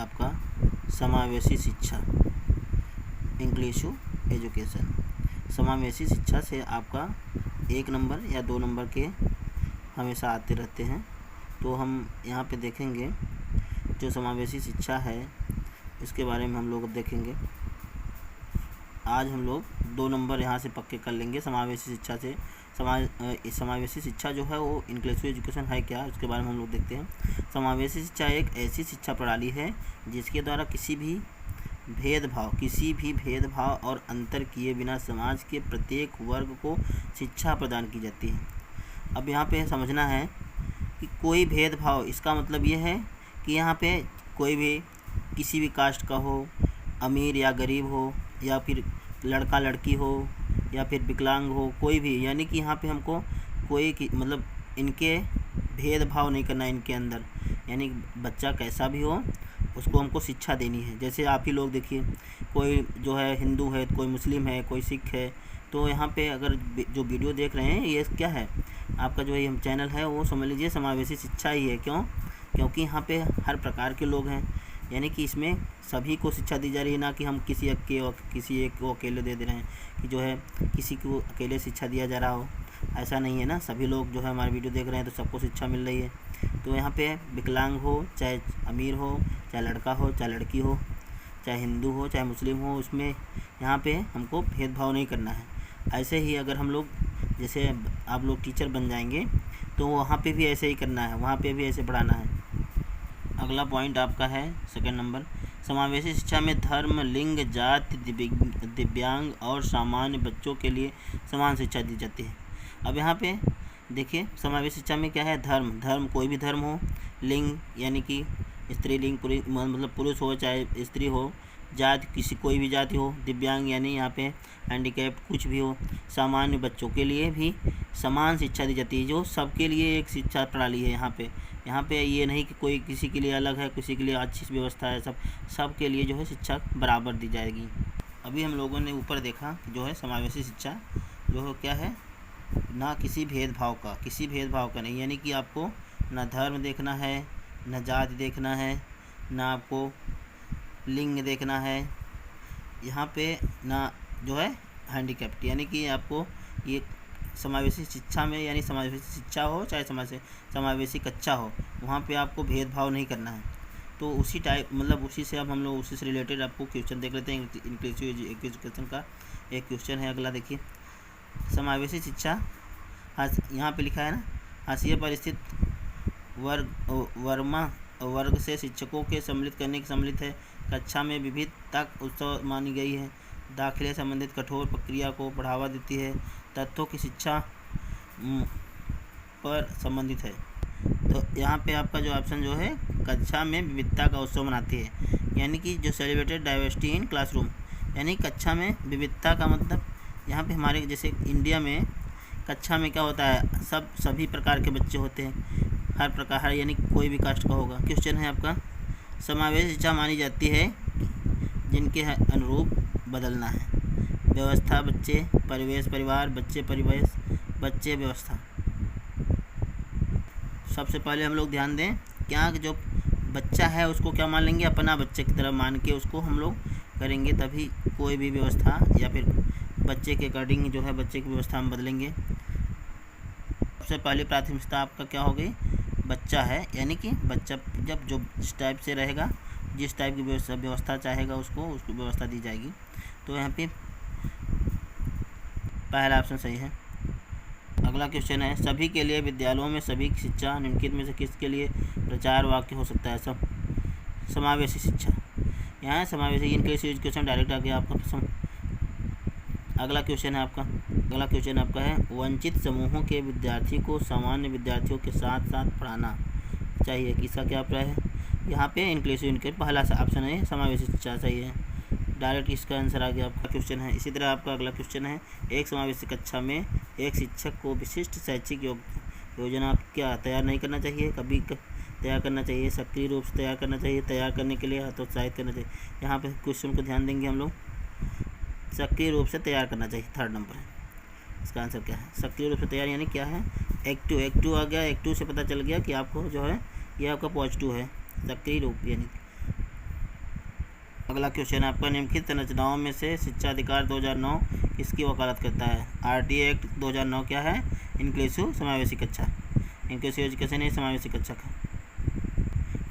आपका समावेशी शिक्षा, इंक्लूसिव एजुकेशन। समावेशी शिक्षा से आपका 1 नंबर या 2 नंबर के हमेशा आते रहते हैं। तो हम यहाँ पे देखेंगे जो समावेशी शिक्षा है इसके बारे में हम लोग अब देखेंगे। आज हम लोग 2 नंबर यहाँ से पक्के कर लेंगे समावेशी शिक्षा से। समावेशी शिक्षा जो है वो इंक्लूसिव एजुकेशन है क्या, उसके बारे में हम लोग देखते हैं। समावेशी शिक्षा एक ऐसी शिक्षा प्रणाली है जिसके द्वारा किसी भी भेदभाव और अंतर किए बिना समाज के प्रत्येक वर्ग को शिक्षा प्रदान की जाती है। अब यहाँ पे समझना है कि कोई भेदभाव, इसका मतलब ये है कि यहाँ पे कोई भी किसी भी कास्ट का हो, अमीर या गरीब हो, या फिर लड़का लड़की हो, या फिर विकलांग हो, कोई भी, यानी कि यहाँ पे हमको कोई मतलब इनके भेदभाव नहीं करना इनके अंदर, यानी बच्चा कैसा भी हो उसको हमको शिक्षा देनी है। जैसे आप ही लोग देखिए, कोई जो है हिंदू है, कोई मुस्लिम है, कोई सिख है, तो यहाँ पे अगर जो वीडियो देख रहे हैं ये क्या है, आपका जो ये चैनल है वो समझ लीजिए समावेशी शिक्षा ही है। क्यों? क्योंकि यहाँ पे हर प्रकार के लोग हैं, यानी कि इसमें सभी को शिक्षा दी जा रही है, ना कि हम किसी एक को अकेले दे रहे हैं कि जो है किसी को अकेले शिक्षा दिया जा रहा हो, ऐसा नहीं है ना। सभी लोग जो है हमारे वीडियो देख रहे हैं तो सबको शिक्षा मिल रही है। तो यहाँ पे विकलांग हो, चाहे अमीर हो, चाहे लड़का हो, चाहे लड़की हो, चाहे हिंदू हो, चाहे मुस्लिम हो, उसमें यहाँ पे हमको भेदभाव नहीं करना है। ऐसे ही अगर हम लोग, जैसे आप लोग टीचर बन जाएंगे तो वहाँ पे भी ऐसे ही करना है, वहाँ पे भी ऐसे पढ़ाना है। अगला पॉइंट आपका है 2 नंबर, समावेशी शिक्षा में धर्म, लिंग, जाति, दिव्यांग और सामान्य बच्चों के लिए समान शिक्षा दी जाती है। अब यहाँ पे देखिए समावेशी शिक्षा में क्या है, धर्म कोई भी धर्म हो, लिंग यानी कि स्त्रीलिंग मतलब पुरुष हो चाहे स्त्री हो, जाति कोई भी जाति हो, दिव्यांग यानी यहाँ पे हैंडीकैप कुछ भी हो, सामान्य बच्चों के लिए भी समान शिक्षा दी जाती है, जो सबके लिए एक शिक्षा प्रणाली है। यहाँ पे ये नहीं कि कोई किसी के लिए अलग है, किसी के लिए अच्छी व्यवस्था है, सबके लिए जो है शिक्षा बराबर दी जाएगी। अभी हम लोगों ने ऊपर देखा जो है समावेशी शिक्षा जो है क्या है, ना किसी भेदभाव का नहीं, यानी कि आपको ना धर्म देखना है, ना जाति देखना है, ना आपको लिंग देखना है, यहाँ पे ना जो है हैंडीकैप्ड, यानी कि आपको ये समावेशी शिक्षा में, यानी समावेशी शिक्षा हो चाहे समावेशी कक्षा हो, वहाँ पे आपको भेदभाव नहीं करना है। तो उसी टाइप मतलब उसी से अब हम लोग उसी से रिलेटेड आपको क्वेश्चन देख लेते हैं। इंक्लूसिव एजुकेशन का एक क्वेश्चन है अगला, देखिए समावेशी शिक्षा यहाँ पे लिखा है ना, हाशिए पर स्थित वर्ग से शिक्षकों के सम्मिलित है, कक्षा में विविधता उत्सव मानी गई है, दाखिले संबंधित कठोर प्रक्रिया को बढ़ावा देती है, तथ्यों की शिक्षा पर संबंधित है। तो यहाँ पे आपका जो ऑप्शन जो है, कक्षा में विविधता का उत्सव मनाती है, यानी कि जो सेलिब्रेटेड डाइवर्सिटी इन क्लासरूम, यानी कक्षा में विविधता का मतलब यहाँ पे हमारे जैसे इंडिया में कक्षा में क्या होता है, सभी प्रकार के बच्चे होते हैं, हर प्रकार, यानी कोई भी कास्ट का होगा। क्वेश्चन है आपका, समावेशी शिक्षा मानी जाती है जिनके अनुरूप बदलना है, व्यवस्था बच्चे, परिवेश परिवार, बच्चे परिवेश, बच्चे व्यवस्था। सबसे पहले हम लोग ध्यान दें, क्या जो बच्चा है उसको क्या मान लेंगे, अपना बच्चे की तरह मान के उसको हम लोग करेंगे, तभी कोई भी व्यवस्था या फिर बच्चे के अकॉर्डिंग जो है बच्चे की व्यवस्था हम बदलेंगे। सबसे पहली प्राथमिकता आपका क्या हो गई, बच्चा है, यानी कि बच्चा जब जो जिस टाइप से रहेगा, जिस टाइप की व्यवस्था चाहेगा उसको व्यवस्था दी जाएगी। तो यहाँ पे पहला ऑप्शन सही है। अगला क्वेश्चन है, सभी के लिए विद्यालयों में सभी की शिक्षा निम्नलिखित में से किसके लिए प्रचार वाक्य हो सकता है, सब समावेशी शिक्षा। यहाँ समावेशी इंक्लूसिव एजुकेशन डायरेक्ट आ गया आपका। अगला क्वेश्चन आपका है, वंचित समूहों के विद्यार्थी को सामान्य विद्यार्थियों के साथ साथ पढ़ाना चाहिए, किसका क्या अभिप्राय है। यहाँ पे इंक्लूसिव इनके पहला ऑप्शन है समावेशी शिक्षा सही है, डायरेक्ट इसका आंसर आ गया आपका क्वेश्चन है। इसी तरह आपका अगला क्वेश्चन है, एक समावेशी कक्षा में एक शिक्षक को विशिष्ट शैक्षिक योजना क्या तैयार नहीं करना चाहिए, कभी तैयार करना चाहिए, सक्रिय रूप से तैयार करना चाहिए, तैयार करने के लिए हतोत्साहित करना चाहिए। यहाँ पे क्वेश्चन को ध्यान देंगे हम लोग, सक्रिय रूप से तैयार करना चाहिए, 3rd नंबर है। इसका आंसर क्या है, सक्रिय रूप से तैयार यानी क्या है, एक्टिव आ गया, एक्टिव से पता चल गया कि आपको जो है ये आपका पॉजिटिव है, सक्रिय रूप यानी अगला क्वेश्चन है आपका, निम्नलिखित संरचनाओं में से शिक्षा अधिकार 2009 किसकी वकालत करता है? आरटीए एक्ट 2009 क्या है? इंक्लूसिव समावेशी कक्षा, इंक्लूसिव एजुकेशन है समावेशी कक्षा का।